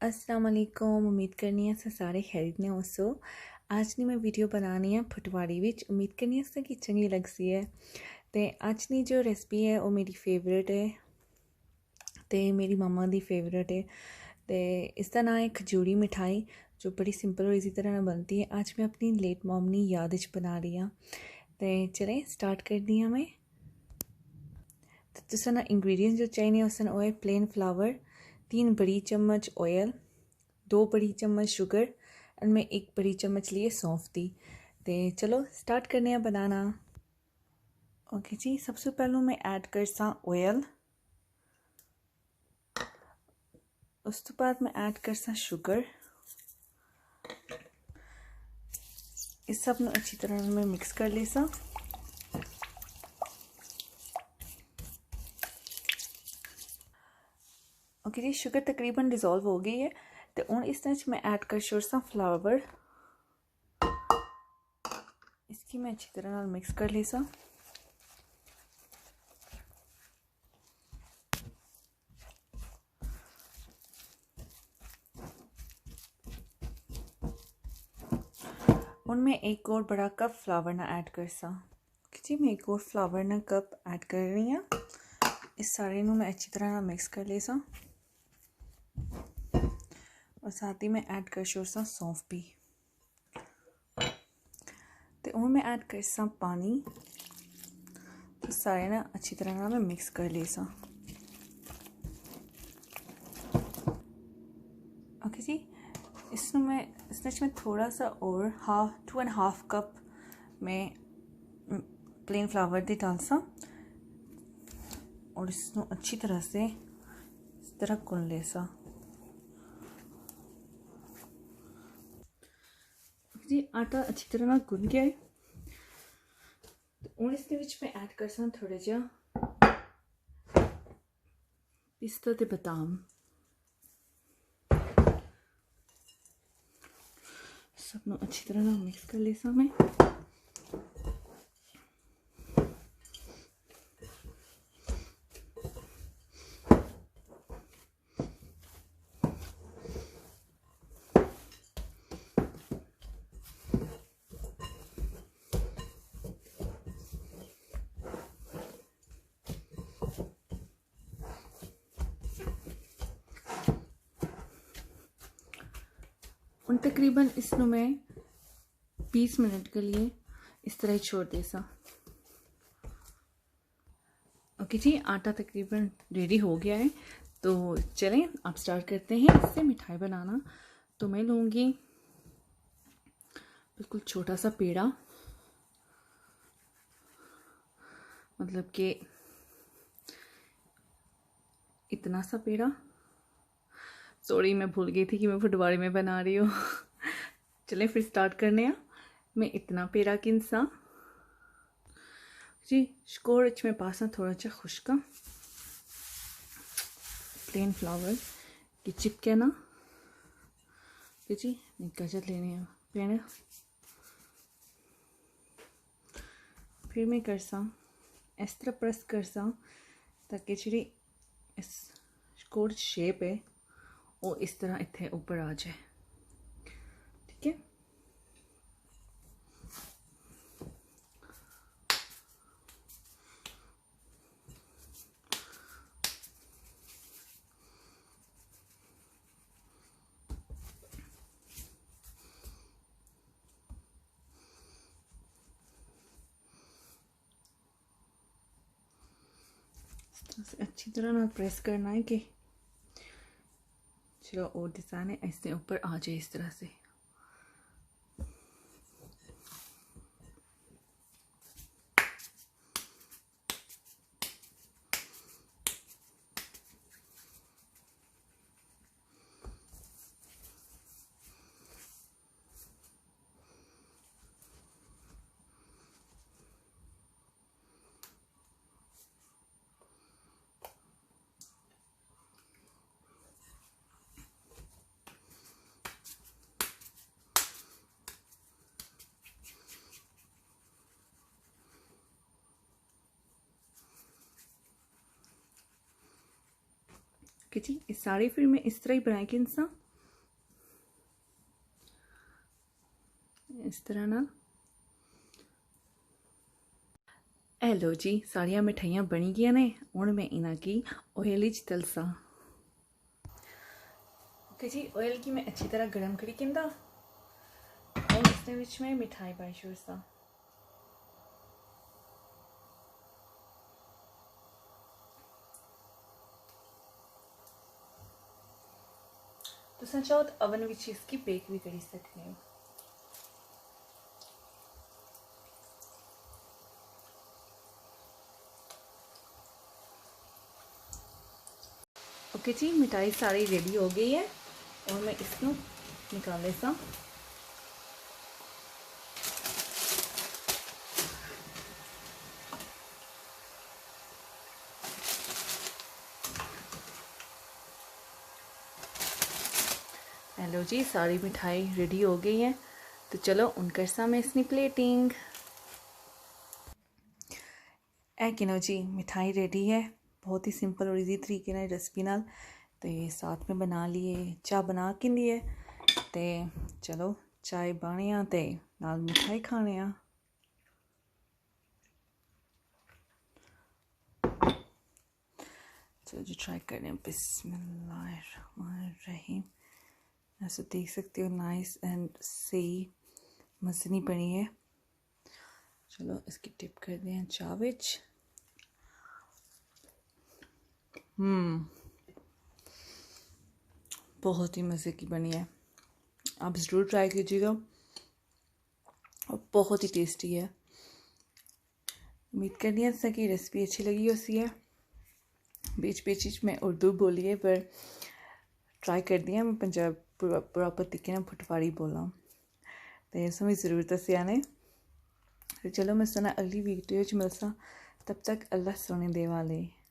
अस्सलाम वालेकुम। उम्मीद करनी है सारे खैरियत ने हो। आज नी मैं वीडियो बनानी है पटवारी विच। उम्मीद करनी है कि चंगी लगसी है। तो आज नी जो रेसिपी है वो मेरी फेवरेट है तो मेरी मम्मा दी फेवरेट है। तो इसका नाम है खजूरी मिठाई, जो बड़ी सिंपल और इसी तरह बनती है। आज मैं अपनी लेट मॉम नी याद बना रही हाँ। तो चलें स्टार्ट कर दी मैं। तो तुसा ना इंग्रेडिएंट्स जो चाहिए उस वो है प्लेन फ्लावर, 3 बड़ी चम्मच ऑयल, 2 बड़ी चम्मच शुगर और मैं 1 बड़ी चम्मच लिए सौंफ दी। तो चलो स्टार्ट करने हैं बनाना। ओके जी, सबसे पहले मैं ऐड कर सा ऑयल, उस तो बाद मैं ऐड कर सा शुगर। इस सब में अच्छी तरह मैं मिक्स कर ले सा। ओके जी, शुगर तकरीबन डिज़ोल्व हो गई है। तो हूँ इस तरह मैं ऐड कर छोड़ सा फ्लावर, इसकी मैं अच्छी तरह मिक्स कर ले सा। उनमें एक और बड़ा कप फ्लावर ना ऐड कर सा। जी मैं एक और फ्लावर ना कप ऐड कर रही हूँ। इस सारे मैं अच्छी तरह मिक्स कर ले सा और साथ ही मैं ऐड कर छोड़ सा सौंफ भी। तो हूँ मैं ऐड कर सा पानी। तो सारे ना अच्छी तरह ना मैं मिक्स कर ले सा। ओके जी, इसमें थोड़ा सा और 2.5 कप में प्लेन फ्लावर दे डाल सा और इसको अच्छी तरह से इस तरह गुन ले सा। जी आटा अच्छी तरह ना गुन गया है। तो और इसके विच मैं ऐड कर सा थोड़ा जा पिस्ता ते बादाम। सब अच्छी तरह ना मिक्स कर ले सा मैं। उन तकरीबन इसमें मैं 20 मिनट के लिए इस तरह ही छोड़ दे सा। ओके जी, आटा तकरीबन रेडी हो गया है। तो चलें आप स्टार्ट करते हैं इससे मिठाई बनाना। तो मैं लूँगी बिल्कुल छोटा सा पेड़ा, मतलब कि इतना सा पेड़ा। सॉरी मैं भूल गई थी कि मैं पटवारी में बना रही हूँ। चलें फिर स्टार्ट करने हैं। मैं इतना पेड़ा किनसा जी शकोर में पासा थोड़ा सा खुशका प्लेन फ्लावर की चिपके ना जी गजत लेने हैं पेड़। फिर मैं कर सा इस तरह प्रेस कर सा ताकि जी इस शकोर शेप है वो इस तरह इतने ऊपर आ जाए। ठीक है, अच्छी तरह ना प्रेस करना है कि चलो और डिज़ाइन है ऐसे ऊपर आ जाए इस तरह से। कि जी इस साड़ी फिर मैं इस तरह ही बनाएगी इंसान। इस तरह ना। हेलो जी, सारिया मिठाइयाँ बनी गई ने। हुण मैं इन्हां की ऑयल विच तलसा। ओके जी, ऑयल की मैं अच्छी तरह गर्म करी किंदा और इसने विच मैं मिठाई पाई छोड़सा। तुसां चाहो तो ओवन विच इसकी बेक भी करी सकते हो। ओके जी, मिठाई सारी रेडी हो गई है और मैं इसको निकाल लेता। हेलो जी, सारी मिठाई रेडी हो गई है, तो चलो उनकर सामने इसकी प्लेटिंग। ए किनो जी, मिठाई रेडी है। बहुत ही सिंपल और इजी तरीके नाल रेसिपी नाल। तो ये साथ में बना लिए, चाह बना के लिए, तो चलो चाय बाने ते नाल मिठाई खाने आ। चलो जी ट्राई करने हैं। बिस्मिल्लाहिर्रहमानिर्रहीम। ऐसे देख सकते हो नाइस एंड सही मज़नी बनी है। चलो इसकी टिप कर दें चाह विच। बहुत ही मज़े की बनी है, आप ज़रूर ट्राई कीजिएगा और बहुत ही टेस्टी है। उम्मीद करनी है कि रेसिपी अच्छी लगी उसी है। बीच बीच में उर्दू बोली है पर ट्राई कर दिया मैं पंजाब प्रॉपर तरीके नाल पटवारी बोला, तो इस में ज़रूर दस्या ने। तो चलो मैं सुना अगली वीडियो च मिलसा, तब तक अल्लाह सोने दे वाले।